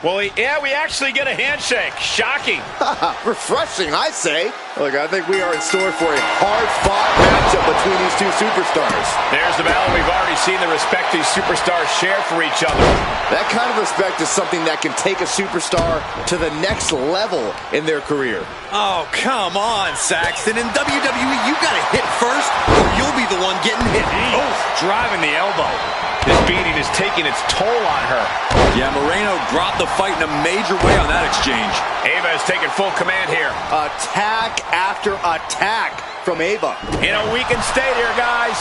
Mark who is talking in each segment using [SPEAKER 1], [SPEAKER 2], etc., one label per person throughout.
[SPEAKER 1] Well, yeah, we actually get a handshake. Shocking.
[SPEAKER 2] Refreshing, I say. Look, I think we are in store for a hard-fought matchup between these two superstars.
[SPEAKER 1] There's the battle. We've already seen the respect these superstars share for each other.
[SPEAKER 2] That kind of respect is something that can take a superstar to the next level in their career.
[SPEAKER 3] Oh, come on, Saxton. In WWE, you got to hit first, or you'll be the one getting hit.
[SPEAKER 1] Oh, driving the elbow. This beating is taking its toll on her.
[SPEAKER 3] Yeah, Moreno dropped the fight in a major way on that exchange.
[SPEAKER 1] Ava is taking full command here.
[SPEAKER 2] Attack after attack from Ava.
[SPEAKER 1] In a weakened state here, guys.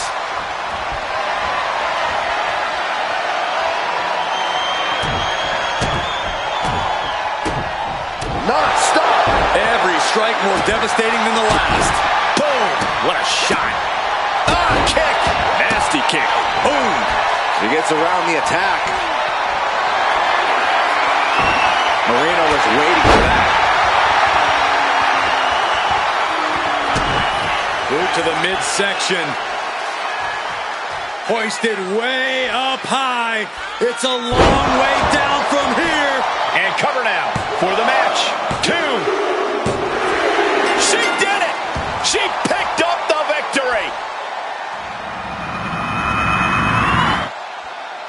[SPEAKER 2] Non-stop.
[SPEAKER 3] Every strike more devastating than the last.
[SPEAKER 1] Boom. What a shot. Kick. Nasty kick. Boom.
[SPEAKER 2] He gets around the attack. Moreno was waiting for that.
[SPEAKER 3] Move to the midsection. Hoisted way up high. It's a long way down from here.
[SPEAKER 1] And cover now for the match. 2. She did it. She picked up the victory.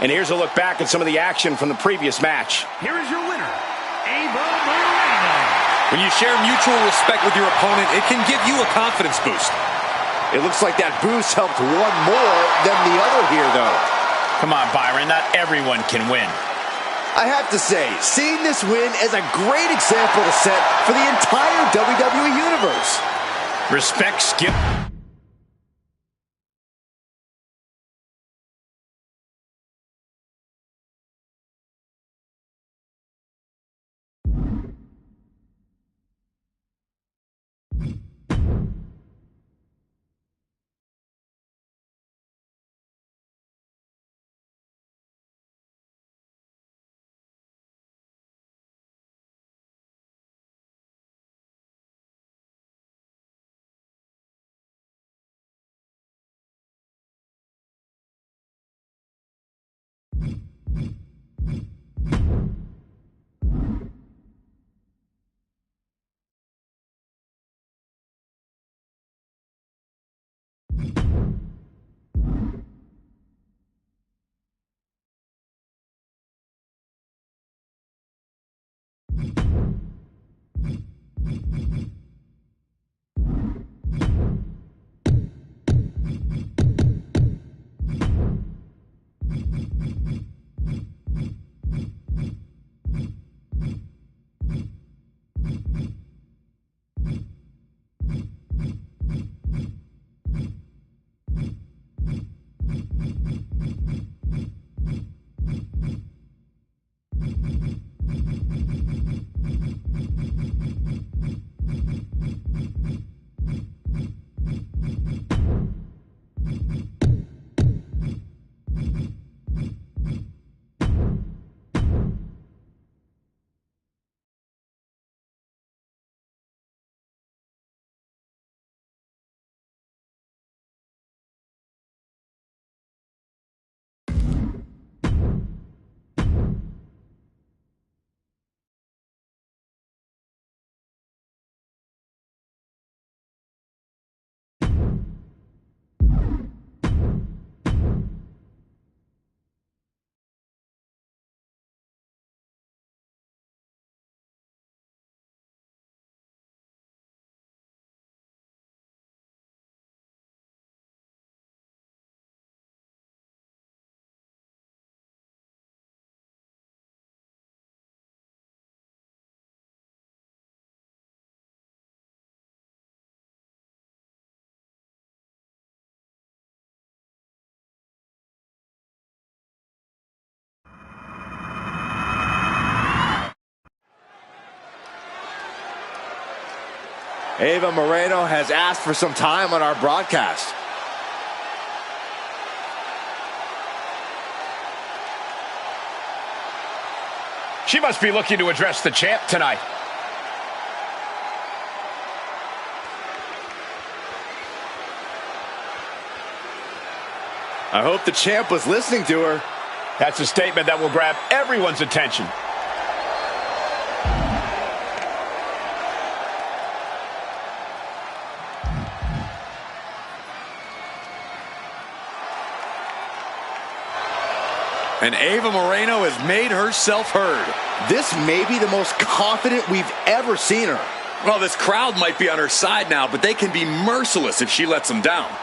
[SPEAKER 1] And here's a look back at some of the action from the previous match.
[SPEAKER 4] Here is your winner, Ava Moreno.
[SPEAKER 3] When you share mutual respect with your opponent, it can give you a confidence boost.
[SPEAKER 2] It looks like that boost helped one more than the other here, though.
[SPEAKER 1] Come on, Byron. Not everyone can win.
[SPEAKER 2] I have to say, seeing this win is a great example to set for the entire WWE Universe.
[SPEAKER 1] Respect, Skip.
[SPEAKER 2] Ava Moreno has asked for some time on our broadcast.
[SPEAKER 1] She must be looking to address the champ tonight.
[SPEAKER 2] I hope the champ was listening to her.
[SPEAKER 1] That's a statement that will grab everyone's attention.
[SPEAKER 3] And Ava Moreno has made herself heard.
[SPEAKER 2] This may be the most confident we've ever seen her.
[SPEAKER 3] Well, this crowd might be on her side now, but they can be merciless if she lets them down.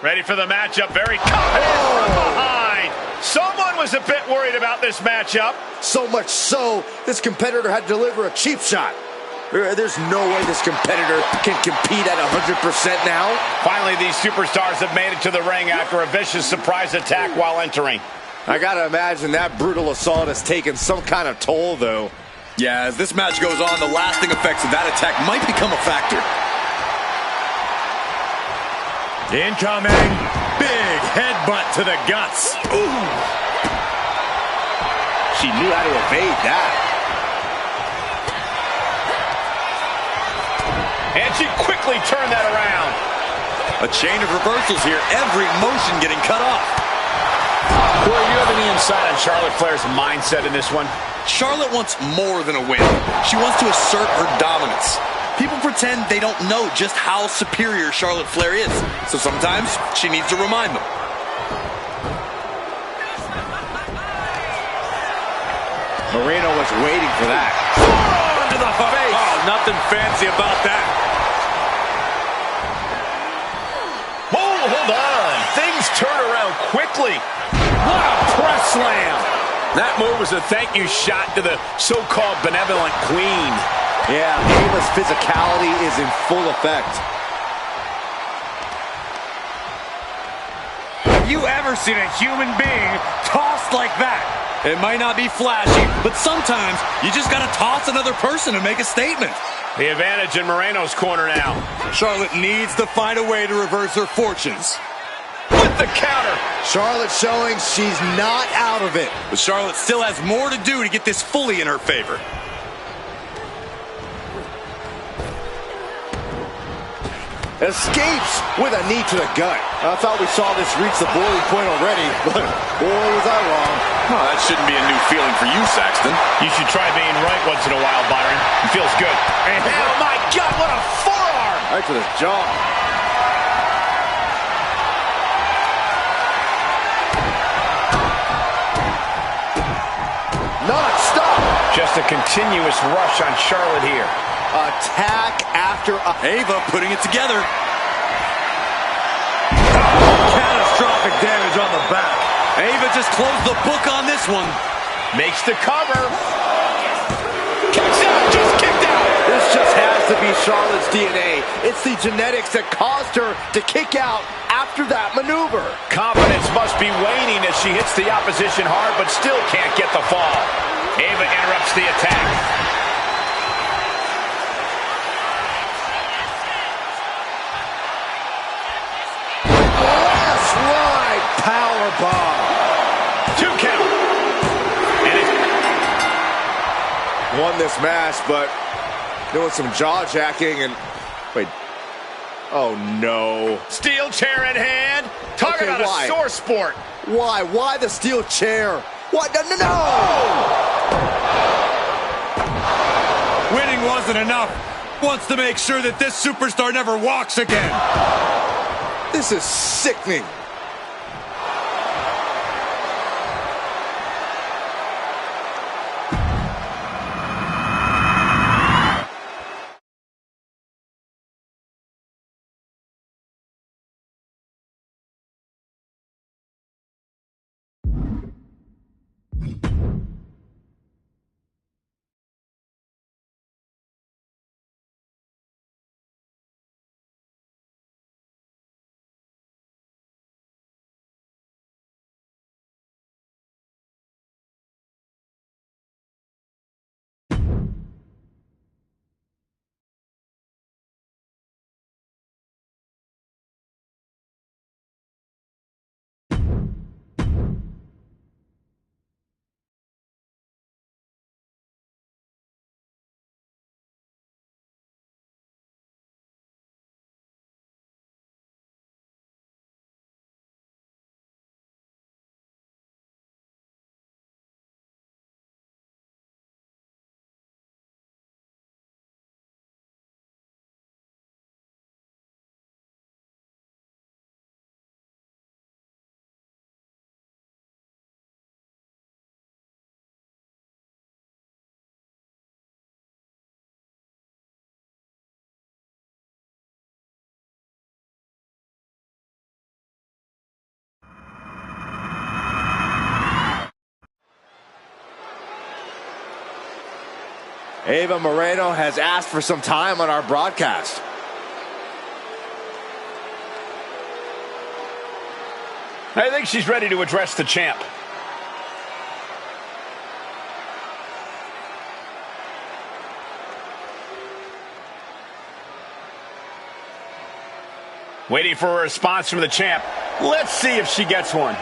[SPEAKER 1] Ready for the matchup, very confident from behind. Someone was a bit worried about this matchup.
[SPEAKER 2] So much so, this competitor had to deliver a cheap shot. There's no way this competitor can compete at 100% now.
[SPEAKER 1] Finally, these superstars have made it to the ring after a vicious surprise attack while entering.
[SPEAKER 2] I gotta imagine that brutal assault has taken some kind of toll, though.
[SPEAKER 3] Yeah, as this match goes on, the lasting effects of that attack might become a factor.
[SPEAKER 1] Incoming. Big headbutt to the guts.
[SPEAKER 2] Ooh. She knew how to evade that.
[SPEAKER 1] And she quickly turned that around.
[SPEAKER 3] A chain of reversals here, every motion getting cut off.
[SPEAKER 1] Corey, you have any insight on Charlotte Flair's mindset in this one?
[SPEAKER 3] Charlotte wants more than a win. She wants to assert her dominance. People pretend they don't know just how superior Charlotte Flair is, so sometimes she needs to remind them.
[SPEAKER 2] Moreno was waiting for that.
[SPEAKER 1] Forearm to the face. Oh, nothing fancy about that. Oh, hold on. Things turn around quickly. What a press slam. That move was a thank you shot to the so-called benevolent queen.
[SPEAKER 2] Yeah, Ava's physicality is in full effect.
[SPEAKER 4] Have you ever seen a human being tossed like that?
[SPEAKER 3] It might not be flashy, but sometimes you just gotta toss another person to make a statement.
[SPEAKER 1] The advantage in Moreno's corner now.
[SPEAKER 3] Charlotte needs to find a way to reverse her fortunes.
[SPEAKER 1] With the counter.
[SPEAKER 2] Charlotte showing she's not out of it.
[SPEAKER 3] But Charlotte still has more to do to get this fully in her favor.
[SPEAKER 2] escapes with a knee to the gut. I thought we saw this reach the boiling point already, but boy, was I wrong.
[SPEAKER 3] Oh, that shouldn't be a new feeling for you, Saxton.
[SPEAKER 1] You should try being right once in a while, Byron. It feels good. And oh my God, what a forearm!
[SPEAKER 2] Right to the jaw. Non-stop.
[SPEAKER 1] Just a continuous rush on Charlotte here.
[SPEAKER 2] Attack after
[SPEAKER 3] Ava putting it together.
[SPEAKER 2] catastrophic damage on the back.
[SPEAKER 3] Ava just closed the book on this one.
[SPEAKER 1] Makes the cover. Kicks out, just kicked out.
[SPEAKER 2] This just has to be Charlotte's DNA. It's the genetics that caused her to kick out after that maneuver.
[SPEAKER 1] Confidence must be waning as she hits the opposition hard, but still can't get the fall. Ava interrupts the attack.
[SPEAKER 2] Powerbomb.
[SPEAKER 1] 2 count. And it's
[SPEAKER 2] won this match, but doing some jaw jacking and wait. Oh no.
[SPEAKER 1] Steel chair in hand. Talk about
[SPEAKER 2] why?
[SPEAKER 1] A sore sport.
[SPEAKER 2] Why? Why the steel chair? What? No, no, no!
[SPEAKER 4] Winning wasn't enough. Wants to make sure that this superstar never walks again.
[SPEAKER 2] This is sickening. Ava Moreno has asked for some time on our broadcast.
[SPEAKER 1] I think she's ready to address the champ. Waiting for a response from the champ. Let's see if she gets one.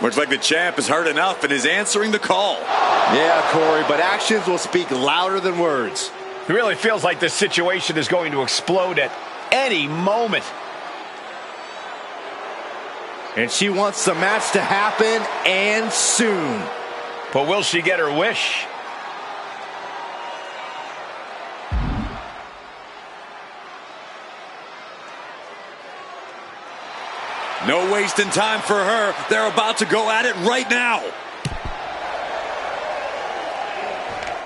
[SPEAKER 3] Looks like the champ has heard enough and is answering the call.
[SPEAKER 2] Yeah, Corey, but actions will speak louder than words.
[SPEAKER 1] It really feels like this situation is going to explode at any moment.
[SPEAKER 2] And she wants the match to happen, and soon.
[SPEAKER 1] But will she get her wish?
[SPEAKER 3] No wasting time for her. They're about to go at it right now.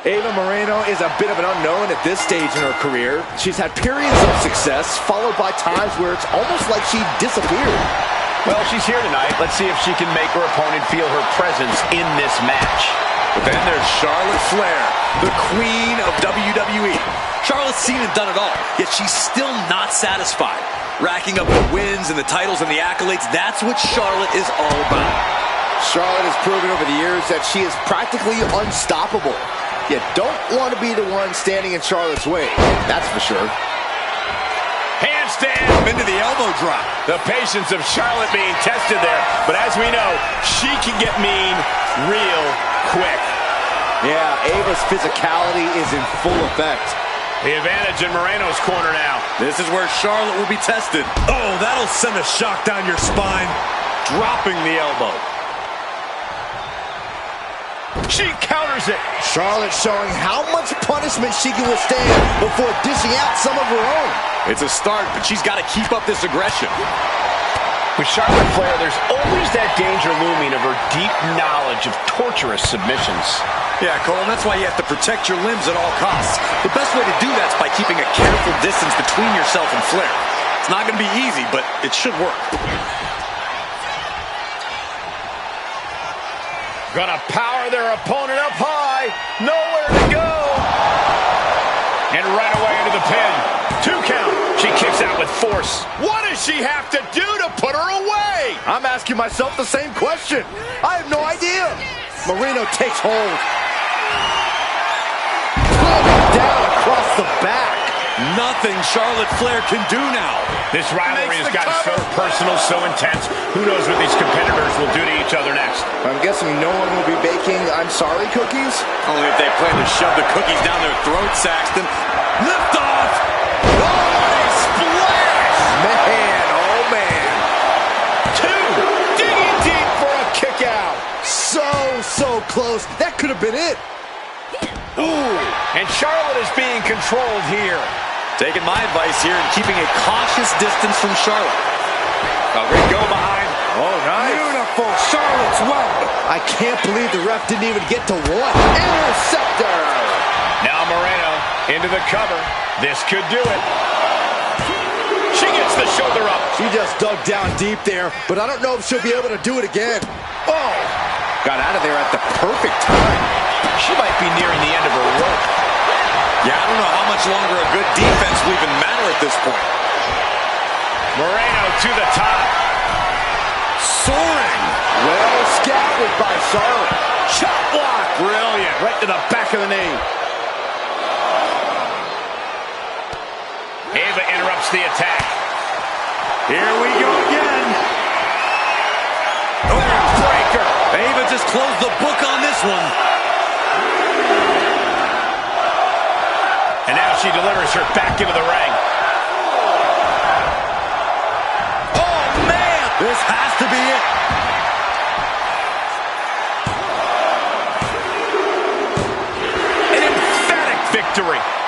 [SPEAKER 2] Ava Moreno is a bit of an unknown at this stage in her career. She's had periods of success, followed by times where it's almost like she disappeared.
[SPEAKER 1] Well, she's here tonight. Let's see if she can make her opponent feel her presence in this match.
[SPEAKER 3] But then there's Charlotte Flair, the queen of WWE. Charlotte's seen and done it all, yet she's still not satisfied. Racking up the wins and the titles and the accolades, that's what Charlotte is all about.
[SPEAKER 2] Charlotte has proven over the years that she is practically unstoppable. You don't want to be the one standing in Charlotte's way, that's for sure.
[SPEAKER 1] Handstand.
[SPEAKER 4] Into the elbow drop.
[SPEAKER 1] The patience of Charlotte being tested there. But as we know, she can get mean real quick.
[SPEAKER 2] Yeah, Ava's physicality is in full effect.
[SPEAKER 1] The advantage in Moreno's corner now.
[SPEAKER 3] This is where Charlotte will be tested.
[SPEAKER 4] Oh, that'll send a shock down your spine.
[SPEAKER 3] Dropping the elbow.
[SPEAKER 1] She counters it.
[SPEAKER 2] Charlotte showing how much punishment she can withstand before dishing out some of her own.
[SPEAKER 3] It's a start, but she's got to keep up this aggression.
[SPEAKER 1] With Charlotte Flair, there's always that danger looming of her deep knowledge of torturous submissions.
[SPEAKER 3] Yeah, Cole, and that's why you have to protect your limbs at all costs. The best way to do that is by keeping a careful distance between yourself and Flair. It's not going to be easy, but it should work.
[SPEAKER 1] Gonna power their opponent up high. Nowhere to go. And right away into the pin. 2 count. She kicks out with force. What does she have to do to put her away?
[SPEAKER 2] I'm asking myself the same question. I have no idea. Moreno takes hold. Pulling down across the back.
[SPEAKER 3] Nothing Charlotte Flair can do now.
[SPEAKER 1] This rivalry has gotten so personal, so intense. Who knows what these competitors will do to each other next?
[SPEAKER 2] I'm guessing no one will be baking I'm sorry cookies.
[SPEAKER 3] Only if they plan to shove the cookies down their throat, Saxton. Lift off!
[SPEAKER 1] Oh, splash!
[SPEAKER 2] Man, oh man.
[SPEAKER 1] 2, digging deep for a kick out.
[SPEAKER 2] So close. That could have been it.
[SPEAKER 1] Ooh, and Charlotte is being controlled here.
[SPEAKER 3] Taking my advice here and keeping a cautious distance from Charlotte. Oh, great go behind.
[SPEAKER 2] Oh, nice.
[SPEAKER 4] Beautiful Charlotte's web.
[SPEAKER 2] I can't believe the ref didn't even get to one. Interceptor.
[SPEAKER 1] Now Moreno into the cover. This could do it. She gets the shoulder up.
[SPEAKER 2] She just dug down deep there, but I don't know if she'll be able to do it again.
[SPEAKER 1] Oh,
[SPEAKER 2] Got out of there at the perfect time.
[SPEAKER 1] she might be nearing the end of her rope.
[SPEAKER 3] Yeah, I don't know how much longer a good defense will even matter at this point.
[SPEAKER 1] Moreno to the top.
[SPEAKER 3] Soaring.
[SPEAKER 2] Well scouted by Charlotte.
[SPEAKER 1] Chop block. Brilliant. Right to the back of the knee. Ava interrupts the attack.
[SPEAKER 4] Here we go again.
[SPEAKER 1] Breaker.
[SPEAKER 3] Ava just closed the book on this one.
[SPEAKER 1] And now she delivers her back into the ring.
[SPEAKER 3] Oh, man! This has to be it.
[SPEAKER 1] An emphatic victory.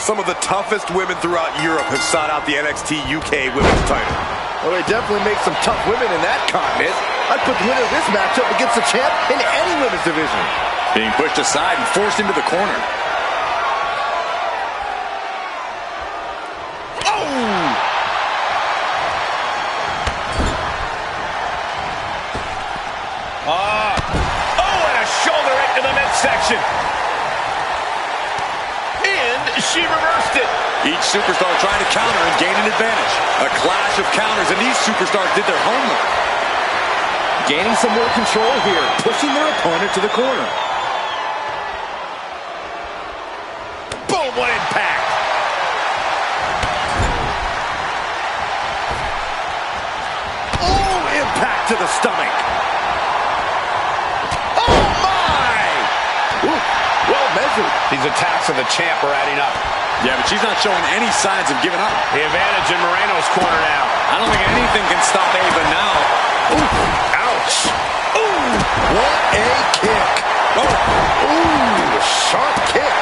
[SPEAKER 4] Some of the toughest women throughout Europe have sought out the NXT UK Women's title.
[SPEAKER 2] Well, they definitely make some tough women in that continent. I'd put the winner of this matchup against the champ in any women's division.
[SPEAKER 3] Being pushed aside and forced into the corner.
[SPEAKER 1] And a shoulder right to the midsection. And she reversed it.
[SPEAKER 3] Each superstar trying to counter and gain an advantage. A clash of counters, and these superstars did their homework.
[SPEAKER 2] Gaining some more control here, pushing their opponent to the corner.
[SPEAKER 1] Boom, what impact.
[SPEAKER 2] Oh, impact to the stomach.
[SPEAKER 1] Oh, my!
[SPEAKER 2] Ooh, well measured.
[SPEAKER 1] These attacks of the champ are adding up.
[SPEAKER 3] Yeah, but she's not showing any signs of giving up.
[SPEAKER 1] The advantage in Moreno's corner now.
[SPEAKER 3] I don't think anything can stop Ava now.
[SPEAKER 2] Ooh, ouch. Ooh, what a kick. Oh. Ooh, sharp kick.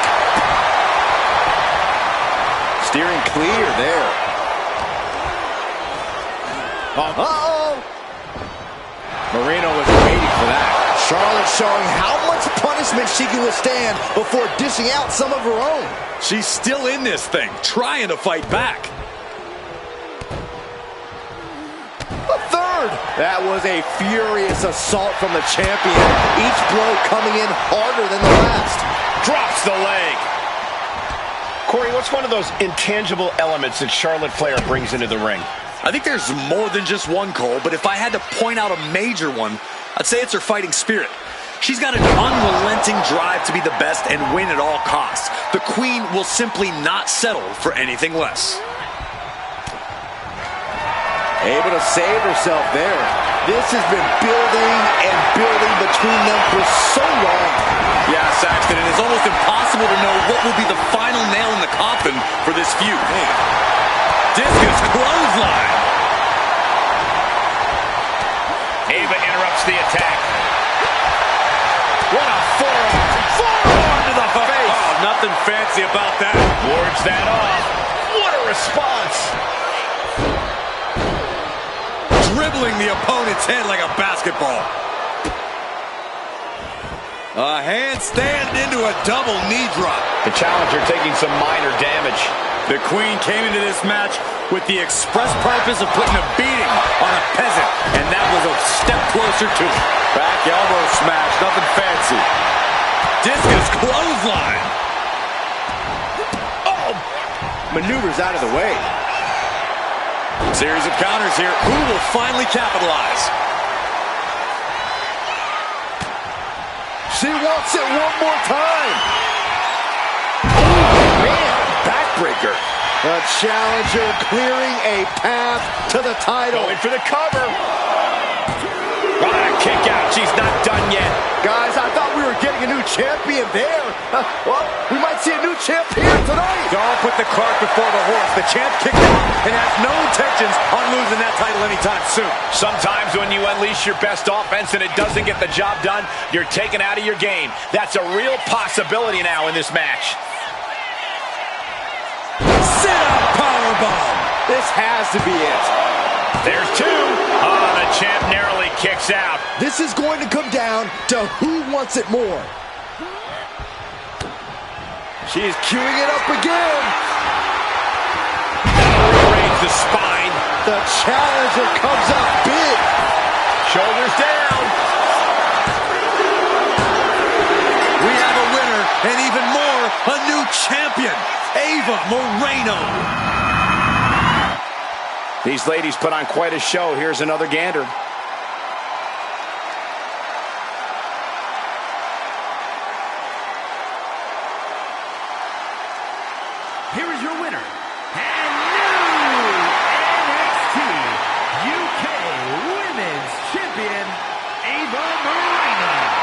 [SPEAKER 2] Steering clear there. Uh-oh. Moreno was waiting for that. Charlotte showing how much punishment she can withstand before dishing out some of her own.
[SPEAKER 3] She's still in this thing, trying to fight back.
[SPEAKER 2] A third. That was a furious assault from the champion. Each blow coming in harder than the last.
[SPEAKER 1] Drops the leg. Corey, what's one of those intangible elements that Charlotte Flair brings into the ring?
[SPEAKER 3] I think there's more than just one, Cole, but if I had to point out a major one, I'd say it's her fighting spirit. She's got an unrelenting drive to be the best and win at all costs. The Queen will simply not settle for anything less.
[SPEAKER 2] Able to save herself there. This has been building and building between them for so long.
[SPEAKER 3] Yeah, Saxton, and it's almost impossible to know what will be the final nail in the coffin for this feud. Discus clothesline.
[SPEAKER 1] Ava interrupts the attack. What a forearm. Forearm to the face.
[SPEAKER 3] Oh, nothing fancy about that.
[SPEAKER 1] Wards that off. What a response.
[SPEAKER 3] Dribbling the opponent's head like a basketball.
[SPEAKER 4] A handstand into a double knee drop.
[SPEAKER 1] The challenger taking some minor damage.
[SPEAKER 3] The Queen came into this match with the express purpose of putting a beating on a peasant, and that was a step closer to it. Back elbow smash, nothing fancy. Discus clothesline.
[SPEAKER 2] Oh! Maneuvers out of the way.
[SPEAKER 3] Series of counters here. Who will finally capitalize?
[SPEAKER 2] She wants it one more time. Oh, man, backbreaker. The challenger clearing a path to the title.
[SPEAKER 1] Going for the cover. What a kick out. She's not done yet.
[SPEAKER 2] Guys, I thought we were getting a new champion there. Well, we might see a new champ here tonight.
[SPEAKER 3] Don't put the cart before the horse. The champ kicked out and has no intentions on losing that title anytime soon.
[SPEAKER 1] Sometimes when you unleash your best offense and it doesn't get the job done, you're taken out of your game. That's a real possibility now in this match.
[SPEAKER 3] Sit-up powerbomb.
[SPEAKER 2] This has to be it.
[SPEAKER 1] There's two. Oh, the champ narrowly kicks out.
[SPEAKER 2] This is going to come down to who wants it more. She's queuing it up again.
[SPEAKER 1] Rearrange the spine.
[SPEAKER 2] The challenger comes up big.
[SPEAKER 1] Shoulders down.
[SPEAKER 3] We have a winner, and even more, a new champion, Ava Moreno.
[SPEAKER 1] These ladies put on quite a show. Here's another gander.
[SPEAKER 5] Here is your winner, and new NXT UK Women's Champion, Ava Moreno.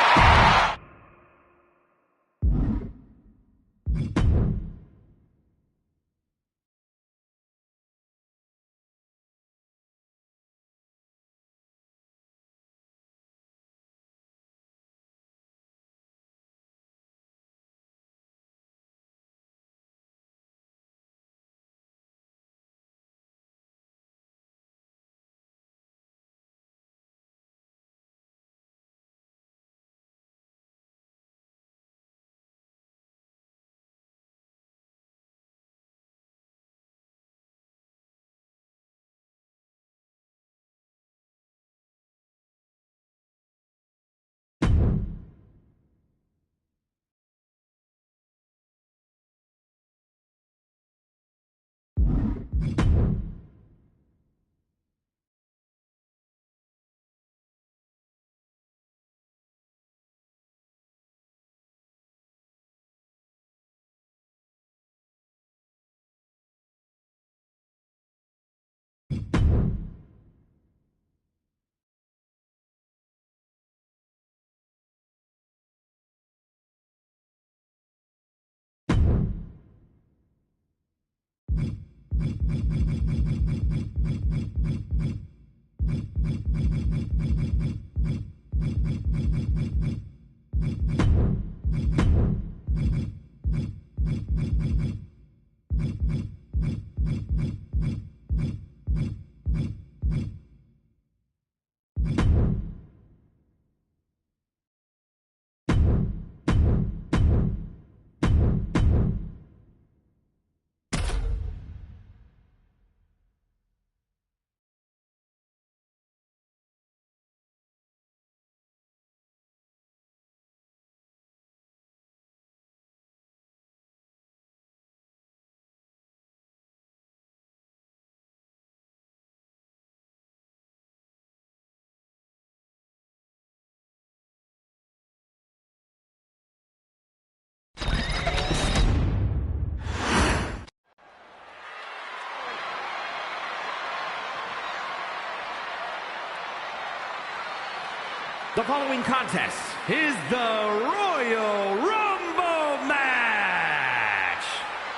[SPEAKER 5] The following contest is the Royal Rumble match.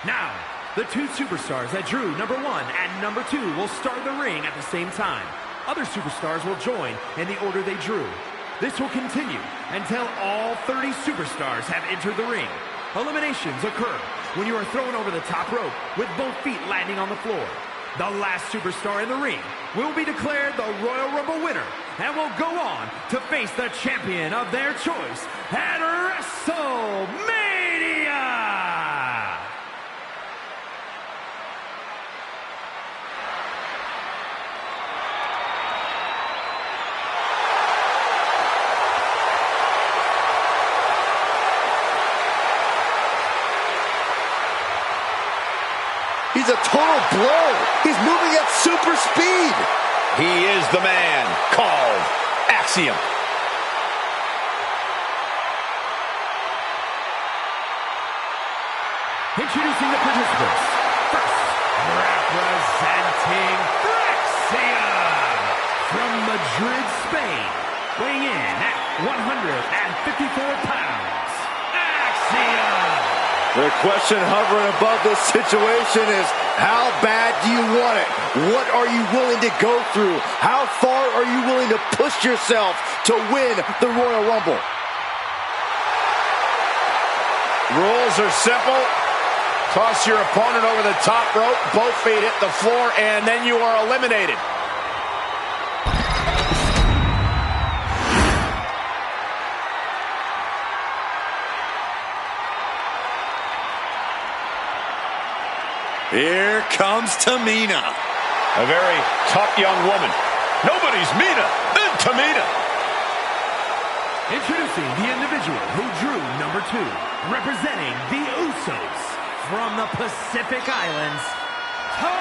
[SPEAKER 5] Now, the two superstars that drew number 1 and number 2 will start the ring at the same time. Other superstars will join in the order they drew. This will continue until all 30 superstars have entered the ring. Eliminations occur when you are thrown over the top rope with both feet landing on the floor. The last superstar in the ring will be declared the Royal Rumble winner and will go on to face the champion of their choice at WrestleMania!
[SPEAKER 2] He's a total blow. He's moving at super speed.
[SPEAKER 1] He is the man called Axiom.
[SPEAKER 5] Introducing the participants. First, representing Axiom from Madrid, Spain, weighing in at 154 pounds. Axiom!
[SPEAKER 2] The question hovering above this situation is, how bad do you want it? What are you willing to go through? How far are you willing to push yourself to win the Royal Rumble?
[SPEAKER 1] Rules are simple. Toss your opponent over the top rope, both feet hit the floor, and then you are eliminated.
[SPEAKER 4] Here comes Tamina.
[SPEAKER 1] A very tough young woman. Nobody's meaner than Tamina.
[SPEAKER 5] Introducing the individual who drew number 2, representing the Usos from the Pacific Islands, Tamina!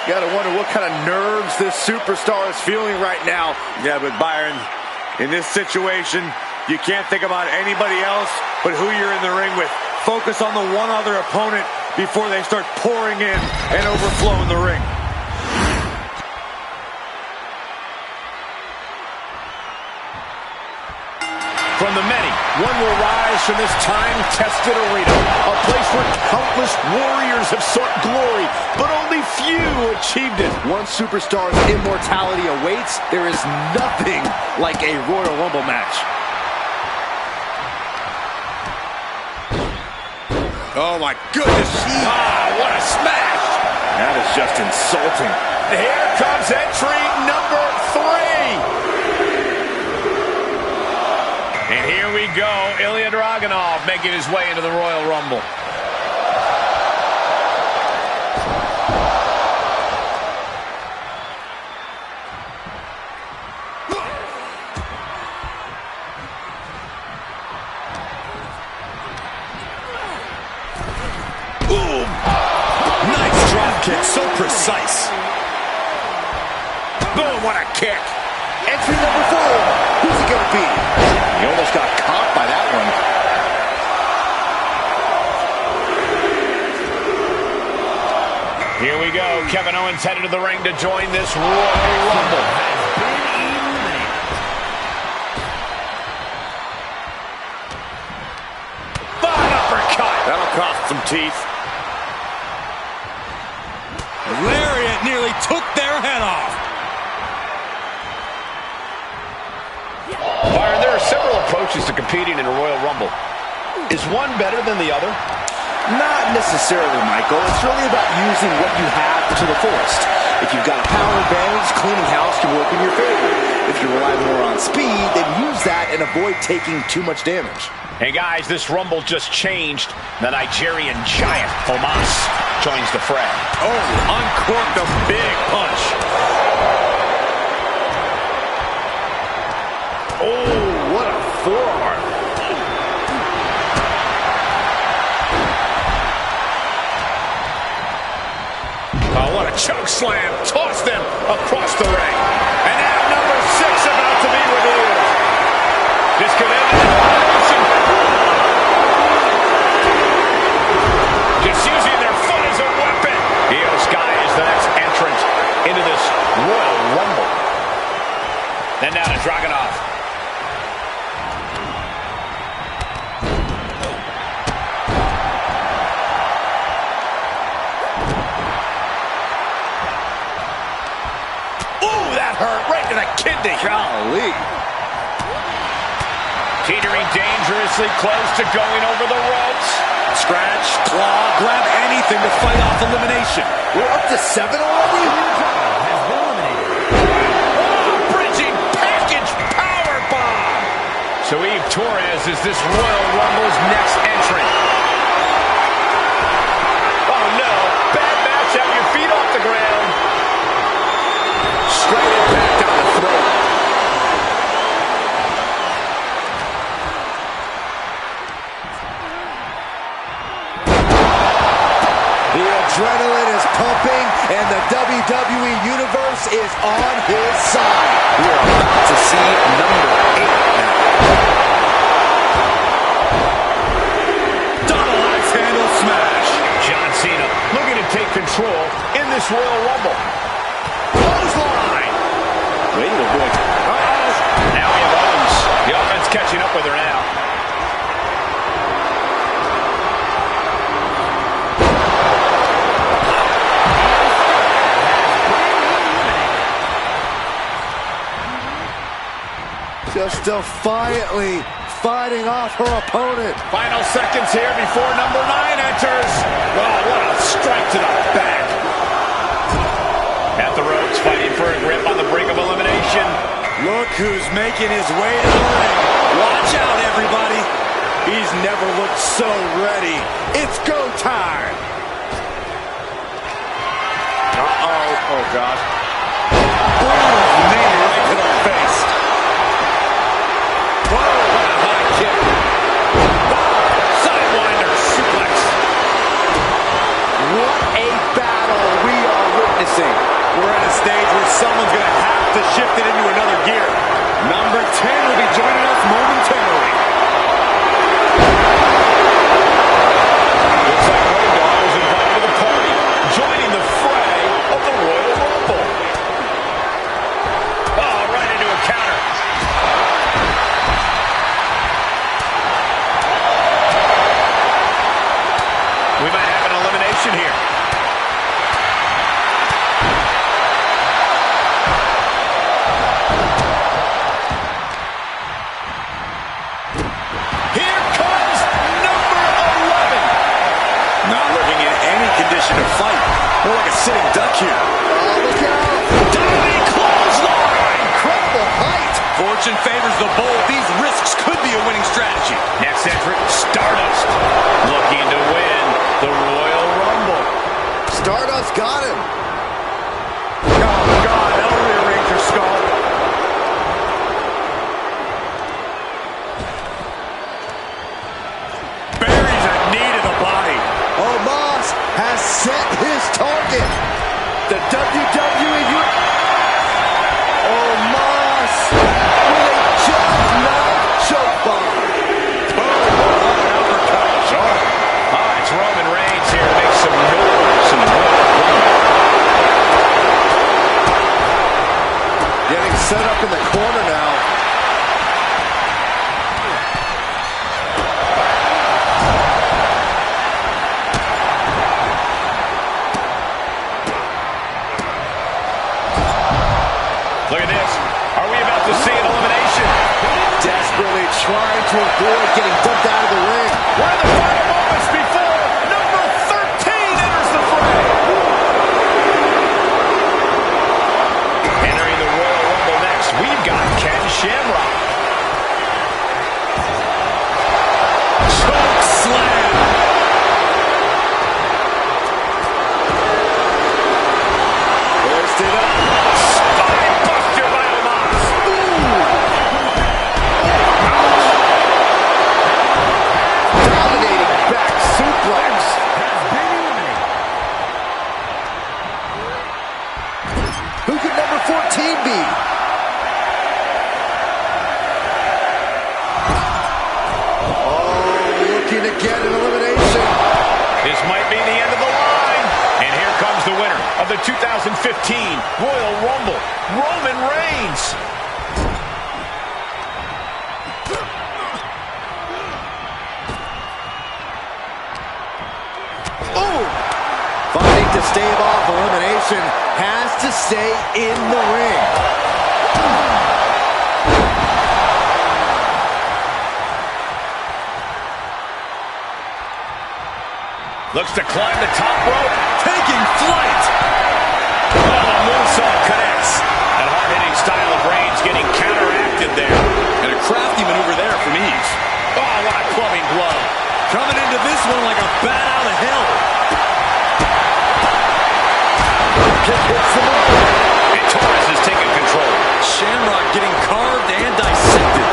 [SPEAKER 2] Gotta wonder what kind of nerves this superstar is feeling right now.
[SPEAKER 4] Yeah, but Byron, in this situation, you can't think about anybody else but who you're in the ring with. Focus on the one other opponent before they start pouring in and overflowing the ring.
[SPEAKER 1] From the many, one will rise from this time-tested arena, a place where countless warriors have sought glory, but only few achieved it.
[SPEAKER 2] One superstar's immortality awaits. There is nothing like a Royal Rumble match.
[SPEAKER 4] Oh my goodness!
[SPEAKER 1] What a smash!
[SPEAKER 2] That is just insulting.
[SPEAKER 1] Here comes entry number 3. And here we go, Ilya Dragunov making his way into the Royal Rumble.
[SPEAKER 4] Kick so precise.
[SPEAKER 1] Boom, what a kick.
[SPEAKER 2] Entry number 4. Who's it gonna be? He almost got caught by that one.
[SPEAKER 1] Here we go. Kevin Owens headed to the ring to join this Royal Rumble. Fine uppercut.
[SPEAKER 4] That'll cost some teeth. Lariat nearly took their head off.
[SPEAKER 1] Byron, there are several approaches to competing in a Royal Rumble. Is one better than the other?
[SPEAKER 2] Not necessarily, Michael. It's really about using what you have to the fullest. If you've got a power advantage, cleaning house can work in your favor. If you rely more on speed, then use that and avoid taking too much damage.
[SPEAKER 1] Hey guys, this Rumble just changed. The Nigerian giant, Omas, joins the fray.
[SPEAKER 4] Oh, uncorked a big punch.
[SPEAKER 2] Oh, what a forearm.
[SPEAKER 1] Oh, what a choke slam. Toss them across the ring. And now number 6 about to be revealed. This could end in elimination. Just using their foot as a weapon. Io Sky is the next entrant into this Royal Rumble. And now to Dragunov. Ooh, that hurt right to the kidney.
[SPEAKER 2] Golly.
[SPEAKER 1] Teetering dangerously close to going over the ropes.
[SPEAKER 3] Scratch, claw, grab anything to fight off elimination.
[SPEAKER 2] We're up to 7 already?
[SPEAKER 1] Bridging package powerbomb. So Eve Torres is this Royal Rumble's next entrant. Oh no, bad match, have your feet off the ground. Straight impact on the throat.
[SPEAKER 2] The adrenaline is pumping, and the WWE Universe is on his side. We are about to see number 8 now.
[SPEAKER 3] Double axe handle smash.
[SPEAKER 1] John Cena looking to take control in this Royal Rumble. Clothesline.
[SPEAKER 2] Wait a minute.
[SPEAKER 1] Now he runs. The offense catching up with her now.
[SPEAKER 2] Just defiantly fighting off her opponent.
[SPEAKER 1] Final seconds here before number 9 enters. Oh, what a strike to the back. At the ropes, fighting for a grip on the brink of elimination.
[SPEAKER 3] Look who's making his way to the ring. Watch out, everybody.
[SPEAKER 2] He's never looked so ready. It's go time.
[SPEAKER 4] Uh-oh. Oh, gosh.
[SPEAKER 3] Knee right to the face.
[SPEAKER 1] Whoa, what a high kick. Sidewinder suplex.
[SPEAKER 2] What a battle we are witnessing.
[SPEAKER 3] We're at a stage where someone's going to have to shift it into another gear. Number 10 will be joining us momentarily.
[SPEAKER 1] Looks like Road Dogg was invited to the party, joining the fray of the Royal Rumble. Oh, right into a counter. We might have an elimination here. Here comes number 11.
[SPEAKER 3] Not looking in any condition to fight. More like a sitting duck here.
[SPEAKER 2] Look out.
[SPEAKER 1] Diving clothesline.
[SPEAKER 2] Incredible height.
[SPEAKER 3] Fortune favors the bold. These risks could be a winning strategy.
[SPEAKER 1] Next entrant, Stardust, looking to win the Royal Rumble.
[SPEAKER 2] Stardust got him.
[SPEAKER 3] Oh, God, that'll rearrange your skull. Buries a knee to the body.
[SPEAKER 2] Omos has set his target. The WWE Omos with a jackknife choke bomb.
[SPEAKER 1] It's Roman Reigns here to make some noise.
[SPEAKER 2] Getting set up in the corner now.
[SPEAKER 1] Look at this. Are we about to see an elimination?
[SPEAKER 2] Desperately trying to avoid getting dumped out of the ring.
[SPEAKER 1] We're in the final moments before number 13 enters the fray. Entering the Royal Rumble next, we've got Ken Shamrock.
[SPEAKER 3] Choke slam.
[SPEAKER 2] Forced it up.
[SPEAKER 1] Spine buster by Omos.
[SPEAKER 2] Dominating back suplex. Who could number 14 be? Oh, looking to get an elimination.
[SPEAKER 1] This might be the end of the line. And here comes the winner of the 2015 Royal Rumble, Roman Reigns.
[SPEAKER 2] person has to stay in the ring.
[SPEAKER 1] Looks to climb the top rope.
[SPEAKER 3] Taking flight.
[SPEAKER 1] Oh, the moonsault connects. That hard-hitting style of Reigns getting counteracted there.
[SPEAKER 3] And a crafty maneuver there from Eve.
[SPEAKER 1] Oh, what a clubbing blow.
[SPEAKER 3] Coming into this one like a bat out of hell.
[SPEAKER 2] Kick hits him up.
[SPEAKER 1] And Torres has taken control.
[SPEAKER 3] Shamrock getting carved and dissected.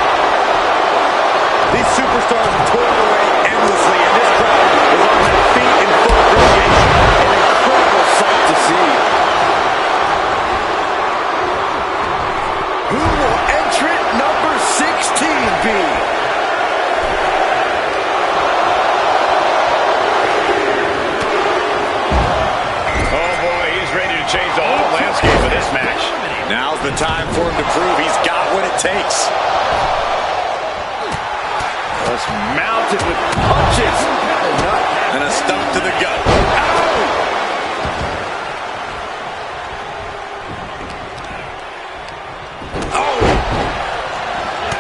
[SPEAKER 4] These superstars have toiled away endlessly, and this crowd is on their feet in full appreciation.
[SPEAKER 2] An incredible sight to see. Who will entrant number 16 be?
[SPEAKER 1] Oh, boy, he's ready to change the whole landscape of this match.
[SPEAKER 3] Now's the time for him to prove he's got what it takes.
[SPEAKER 2] Just mounted with punches.
[SPEAKER 3] And a stomp to the gut. Oh!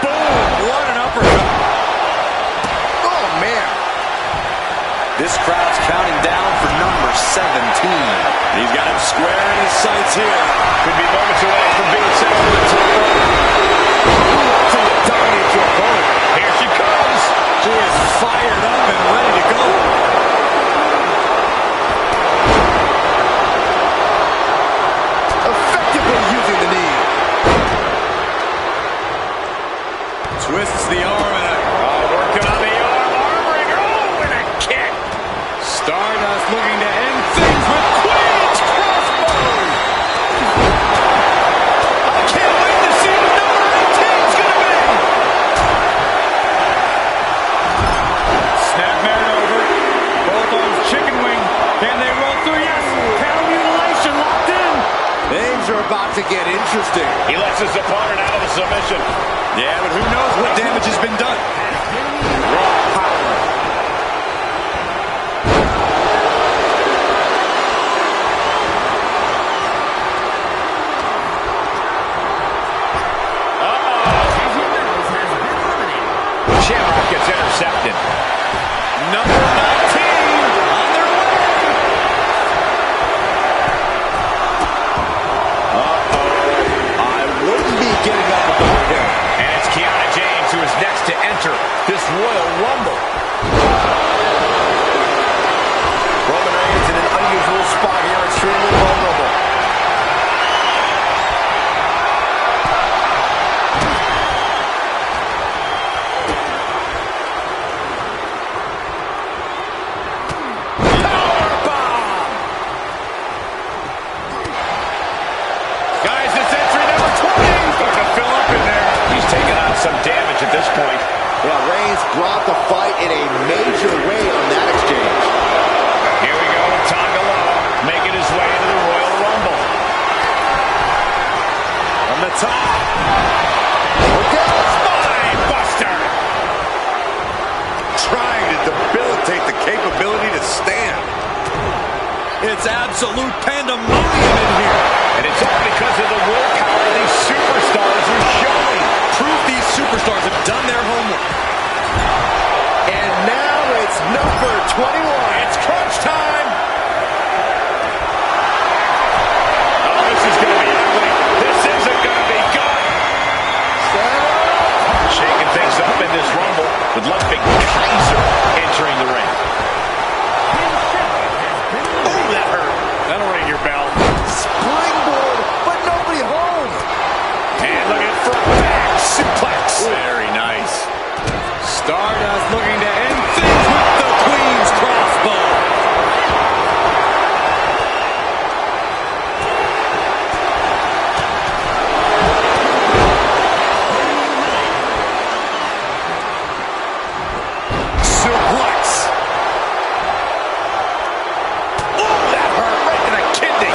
[SPEAKER 3] Boom! What an uppercut.
[SPEAKER 2] Oh, man.
[SPEAKER 3] This crowd's counting down for number 17. He's got him square in his sights here.
[SPEAKER 1] Could be moments away from being sent over the top rope.
[SPEAKER 2] To dominate your opponent.
[SPEAKER 1] Here she comes.
[SPEAKER 3] She is fired up and ready to go.
[SPEAKER 2] Effectively using the knee.
[SPEAKER 3] Twists the arm and
[SPEAKER 1] Working on the arm wringer. Oh, and a kick.
[SPEAKER 3] Stardust looking to end things with Queen's crossbow.
[SPEAKER 1] I can't wait to see what number 18's going to be.
[SPEAKER 4] Snapmare over. Both arms chicken wing. Can they roll through? Yes. Counter mutilation locked in.
[SPEAKER 2] Things are about to get interesting.
[SPEAKER 1] He lets his opponent out of the submission.
[SPEAKER 3] Yeah, but who knows what damage has been done.
[SPEAKER 2] Raw power.
[SPEAKER 1] Shamrock gets intercepted. Number 19 on their way.
[SPEAKER 2] I wouldn't be getting up about him.
[SPEAKER 1] And it's Kiana James who is next to enter this Royal Rumble.
[SPEAKER 2] Roman Reigns in an unusual spot here, extremely vulnerable.
[SPEAKER 1] Guys, it's entry number 20. Starting to fill up in there. He's taking on some damage at this point.
[SPEAKER 2] Yeah, Reigns brought the fight in a major way on that exchange.
[SPEAKER 1] Here we go with Tangaloa making his way into the Royal Rumble. From the top.
[SPEAKER 2] Look out!
[SPEAKER 1] Spine buster.
[SPEAKER 3] Trying to debilitate the capability to stand. It's absolute pandemonium in here.
[SPEAKER 1] And it's all because of the willpower these superstars are showing.
[SPEAKER 3] Proof these superstars have done their homework.
[SPEAKER 2] And now it's number 21.
[SPEAKER 1] It's crunch time. Oh, this is going to be ugly. This isn't going to be good. Shaking things up in this Rumble with Ludwig Kaiser entering the ring. Oh, that hurt. That'll ring your bell.
[SPEAKER 2] Springboard, but nobody home.
[SPEAKER 1] And look at front back suplex.
[SPEAKER 3] Very nice. Stardust looking to end things with the Queen's crossbow.
[SPEAKER 1] Suplex. Oh, that hurt right in the kidney.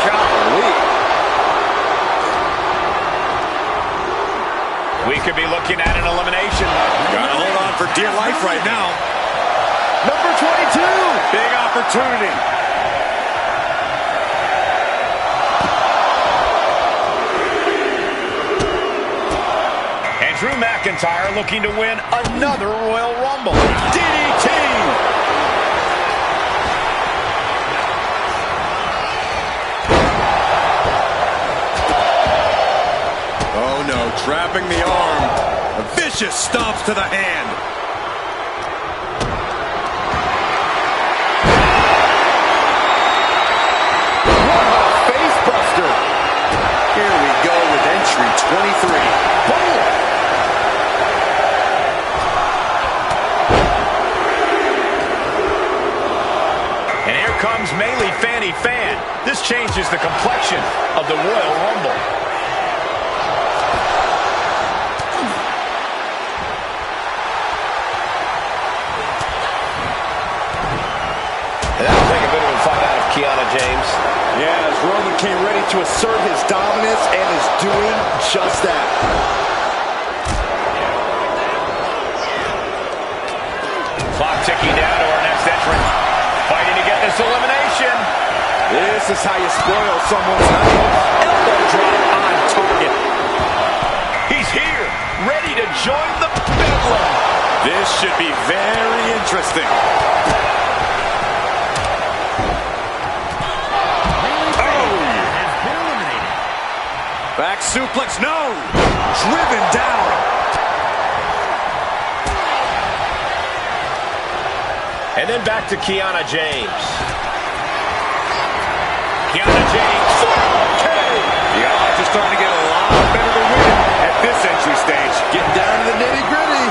[SPEAKER 1] We could be looking at an elimination.
[SPEAKER 3] Gotta hold on for dear life right now.
[SPEAKER 2] Number 22.
[SPEAKER 4] Big opportunity.
[SPEAKER 1] Drew McIntyre looking to win another Royal Rumble. DDT!
[SPEAKER 3] Oh no, trapping the arm. Vicious stomps to the hand.
[SPEAKER 2] What a face buster. Here we go with entry 23. Boom!
[SPEAKER 1] And here comes Melee Fanny Fan. This changes the complexion of the Royal Rumble. And that'll take a bit of a fight out of Kiana James.
[SPEAKER 2] Yeah, as Roman came ready to assert his dominance and is doing just that.
[SPEAKER 1] Clock ticking down to our next entrant. Fighting to get this elimination.
[SPEAKER 2] This is how you spoil someone's night. Elbow drop on target.
[SPEAKER 1] He's here, ready to join the bedlam.
[SPEAKER 3] This should be very interesting. Back suplex, no! Driven down.
[SPEAKER 1] And then back to Kiana James. Kiana James, 4K.
[SPEAKER 3] The odds are starting to get a lot better to win at this entry stage.
[SPEAKER 2] Getting down to the nitty-gritty.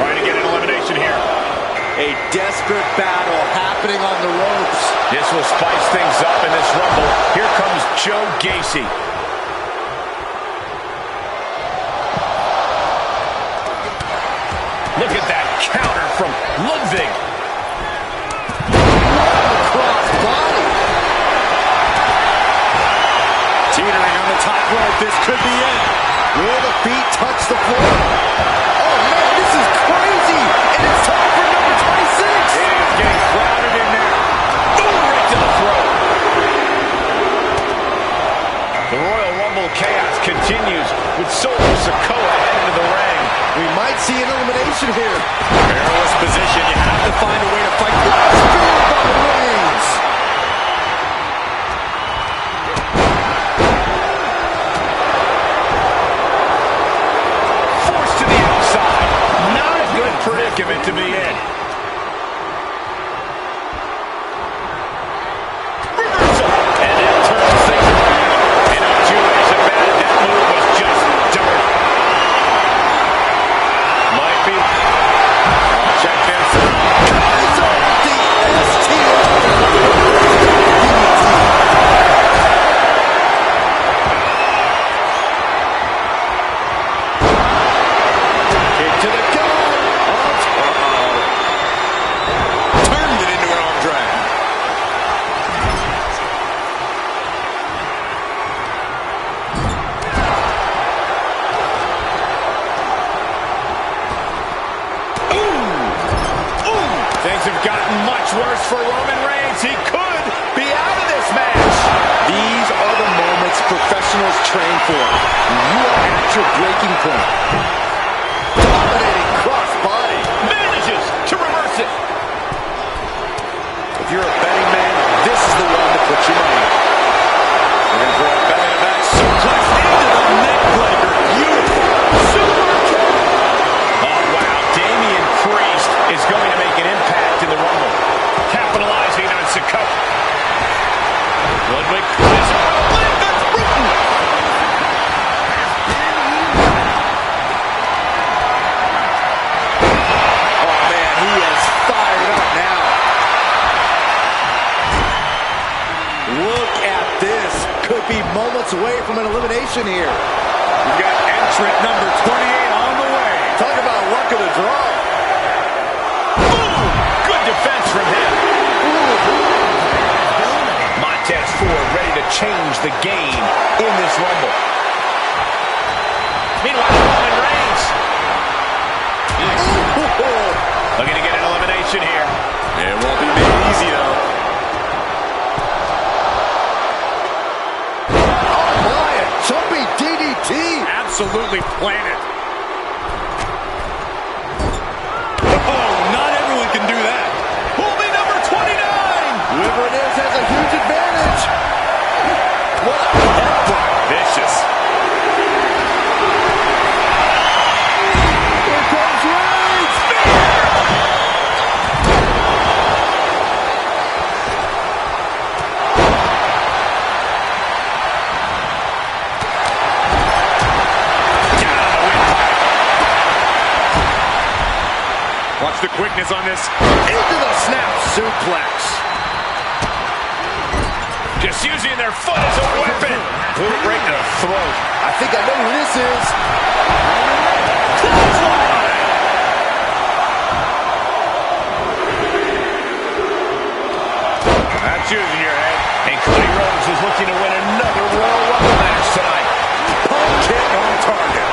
[SPEAKER 1] Trying to get an elimination here.
[SPEAKER 2] A desperate battle happening on the ropes.
[SPEAKER 1] This will spice things up in this Rumble. Here comes Joe Gacy. Look at that counter from Ludwig.
[SPEAKER 2] Cross body.
[SPEAKER 3] Teetering on the top rope, this could be it.
[SPEAKER 2] Will the feet touch the floor? Oh man, this is crazy. And it's time for number 26.
[SPEAKER 3] It is getting crowded in there.
[SPEAKER 1] Boom, right to the throat. The Royal Rumble chaos continues with Solo Sikoa heading to the ring.
[SPEAKER 2] We might see an elimination here.
[SPEAKER 3] Perilous position. You have to find a way to fight through.
[SPEAKER 2] Speared by Reigns.
[SPEAKER 1] Forced to the outside. Not a good predicament to be in. Reversal. And that turns things around. And not too ways about it. That move was just dirt. Might be. Check this out.
[SPEAKER 2] Into the gun.
[SPEAKER 3] Turned it into an arm drag.
[SPEAKER 1] Things have gotten much worse for Roman Reigns. He could be out of this match.
[SPEAKER 2] These are the moments professionals train for. You are at your breaking point. Dominating cross body.
[SPEAKER 1] Manages to reverse it.
[SPEAKER 2] If you're a betting man, this is the one to put your money on.
[SPEAKER 3] We're going to throw a back-to-back suplex into the neck breaker. Beautiful.
[SPEAKER 1] Super kick. Oh, wow. Damian Priest is going to make an impact in the Rumble. Capitalizing on Sikoa. Ludwig is on a limb. That's brutal.
[SPEAKER 2] Oh man, he is fired up now. Look at this. Could be moments away from an elimination here.
[SPEAKER 3] We've got entrant number 28 on the way.
[SPEAKER 2] Talk about luck of the draw.
[SPEAKER 1] Boom. Good defense from him. Montez Ford ready to change the game in this Rumble. Meanwhile, Roman Reigns looking to get an elimination here.
[SPEAKER 3] It won't be made easy, though.
[SPEAKER 2] Oh my, a jumping DDT.
[SPEAKER 4] absolutely planted.
[SPEAKER 3] Oh, not everyone can do that.
[SPEAKER 1] Holding number 29.
[SPEAKER 2] Whoever it is has a huge advantage. What a headbutt.
[SPEAKER 3] Vicious.
[SPEAKER 2] Here comes Reigns.
[SPEAKER 4] Watch the quickness on this.
[SPEAKER 2] Into the snap suplex.
[SPEAKER 1] Just using their foot as a weapon. Boot right to the throat.
[SPEAKER 2] I think I know who this is.
[SPEAKER 4] That's using your head.
[SPEAKER 1] And Cody Rhodes is looking to win another Royal Rumble match tonight.
[SPEAKER 4] Pump kick on target.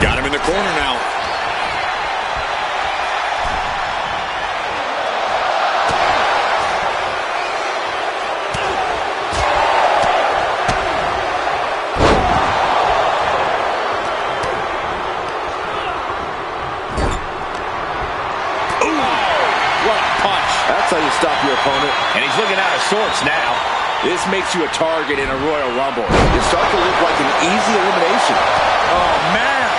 [SPEAKER 3] Got him in the corner now.
[SPEAKER 2] That's how you stop your opponent.
[SPEAKER 1] And he's looking out of sorts now.
[SPEAKER 2] This makes you a target in a Royal Rumble. You start to look like an easy elimination.
[SPEAKER 4] Oh, man.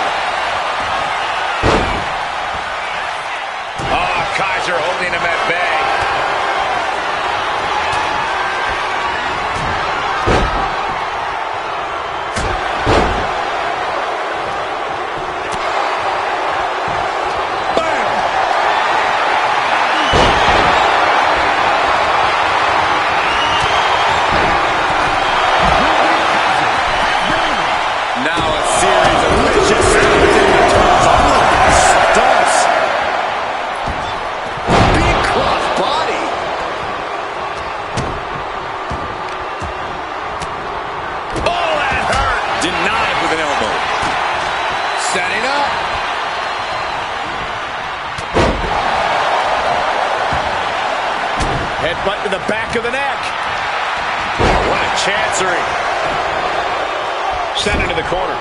[SPEAKER 1] Oh, Kaiser holding him at bay.
[SPEAKER 2] Setting up.
[SPEAKER 1] Headbutt to the back of the neck.
[SPEAKER 4] What a chancery.
[SPEAKER 1] Sent into the corner.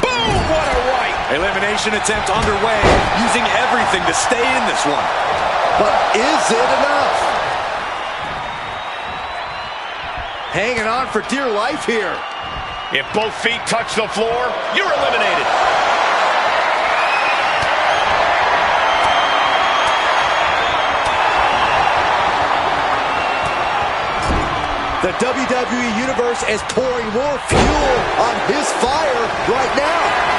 [SPEAKER 1] Boom! What a right.
[SPEAKER 3] Elimination attempt underway, using everything to stay in this one.
[SPEAKER 2] But is it enough? Hanging on for dear life here.
[SPEAKER 1] If both feet touch the floor, you're eliminated.
[SPEAKER 2] The WWE Universe is pouring more fuel on his fire right now.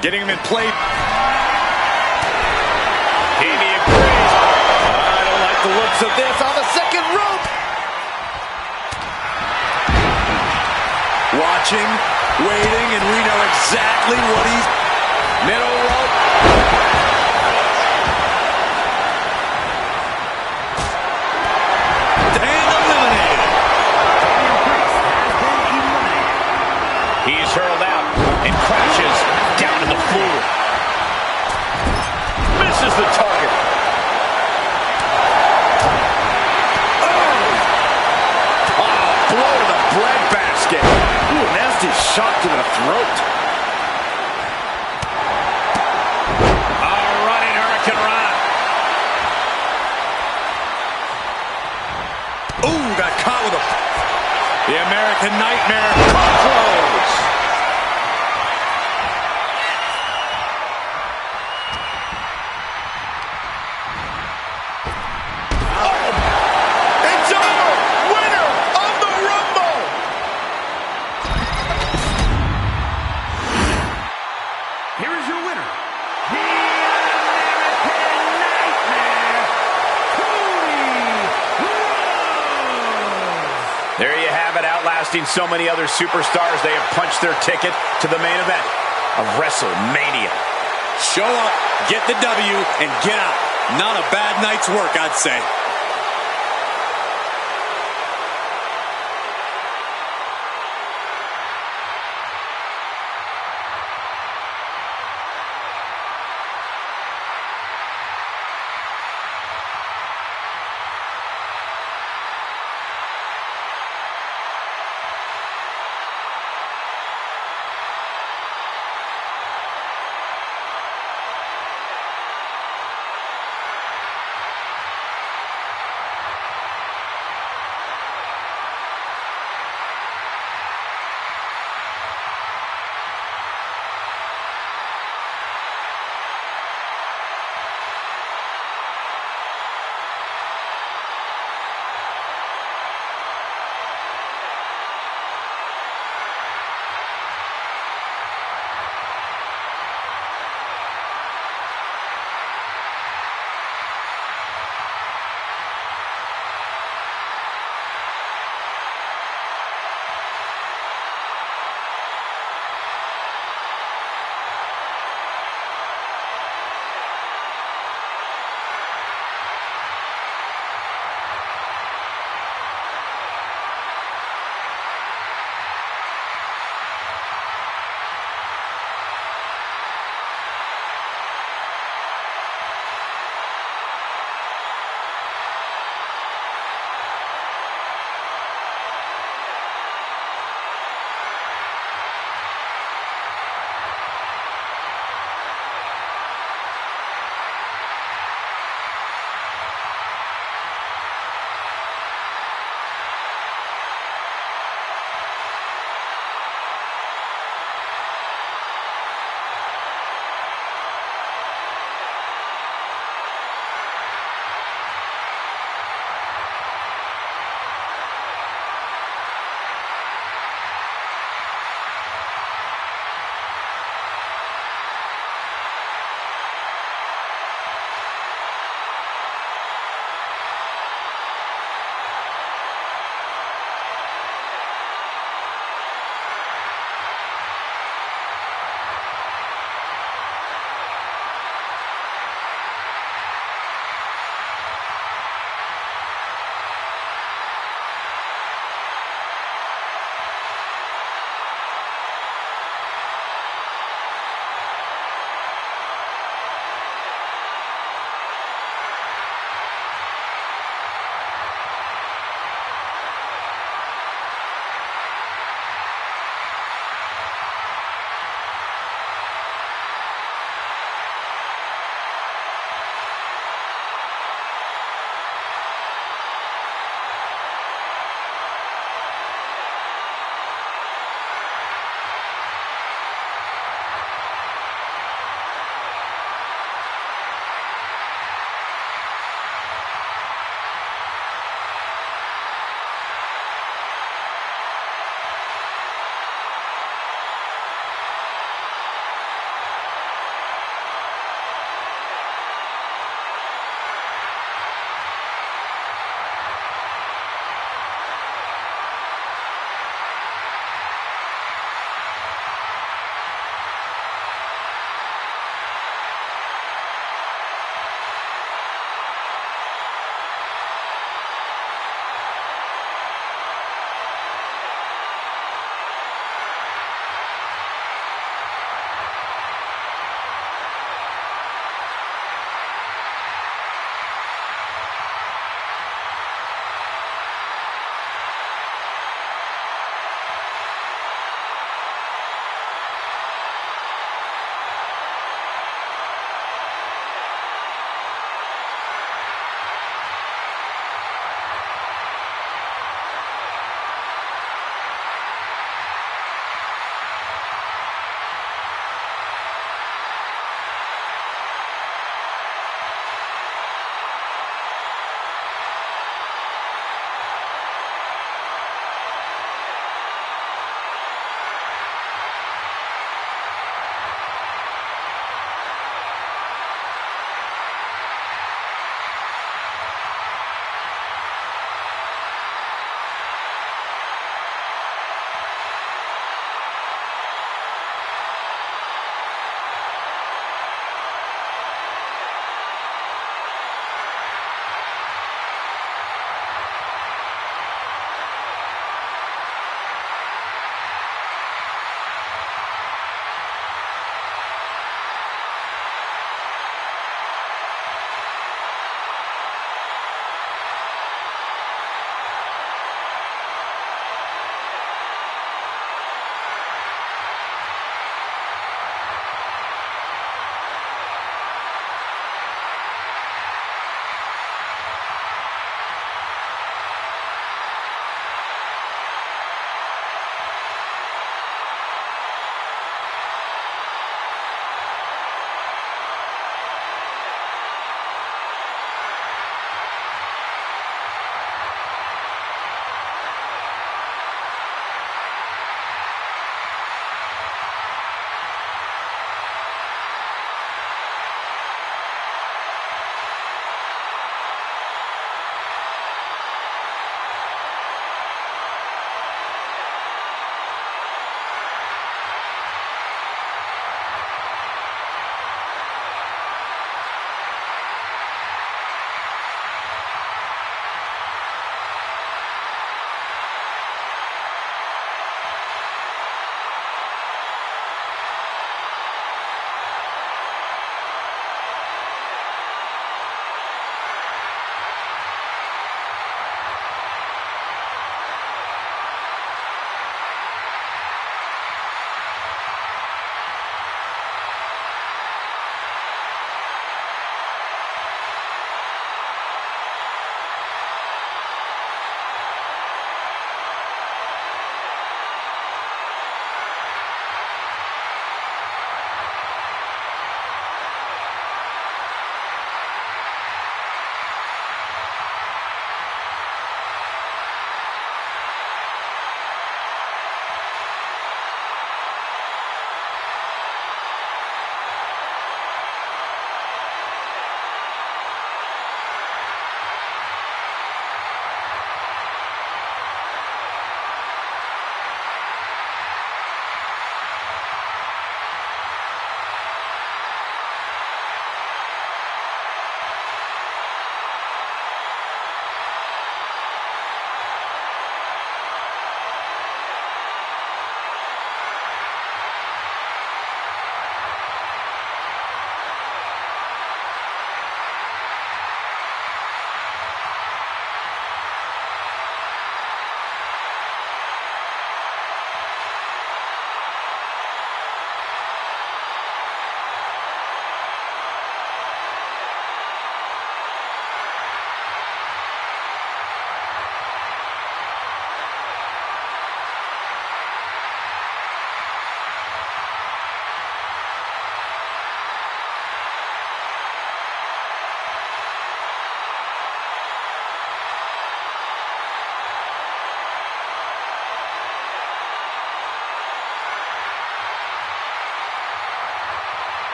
[SPEAKER 3] Getting him in play.
[SPEAKER 1] Amy agrees.
[SPEAKER 2] I don't like the looks of this on the second rope.
[SPEAKER 3] Watching, waiting, and we know exactly what he's...
[SPEAKER 2] Middle rope.
[SPEAKER 3] And eliminated.
[SPEAKER 1] He's hurled out and crashes down to the floor. Misses the target.
[SPEAKER 2] Oh, blow to the breadbasket. Ooh, nasty shot to the throat.
[SPEAKER 1] Running Hurricane Rana.
[SPEAKER 3] Ooh, got caught with the American Nightmare.
[SPEAKER 2] Close.
[SPEAKER 1] It's over. Winner of the Rumble.
[SPEAKER 5] Here is your winner, the American Nightmare, Cody Rhodes.
[SPEAKER 1] There you have it, outlasting so many other superstars. They have punched their ticket to the main event of WrestleMania.
[SPEAKER 3] Show up, get the W, and get out. Not a bad night's work, I'd say.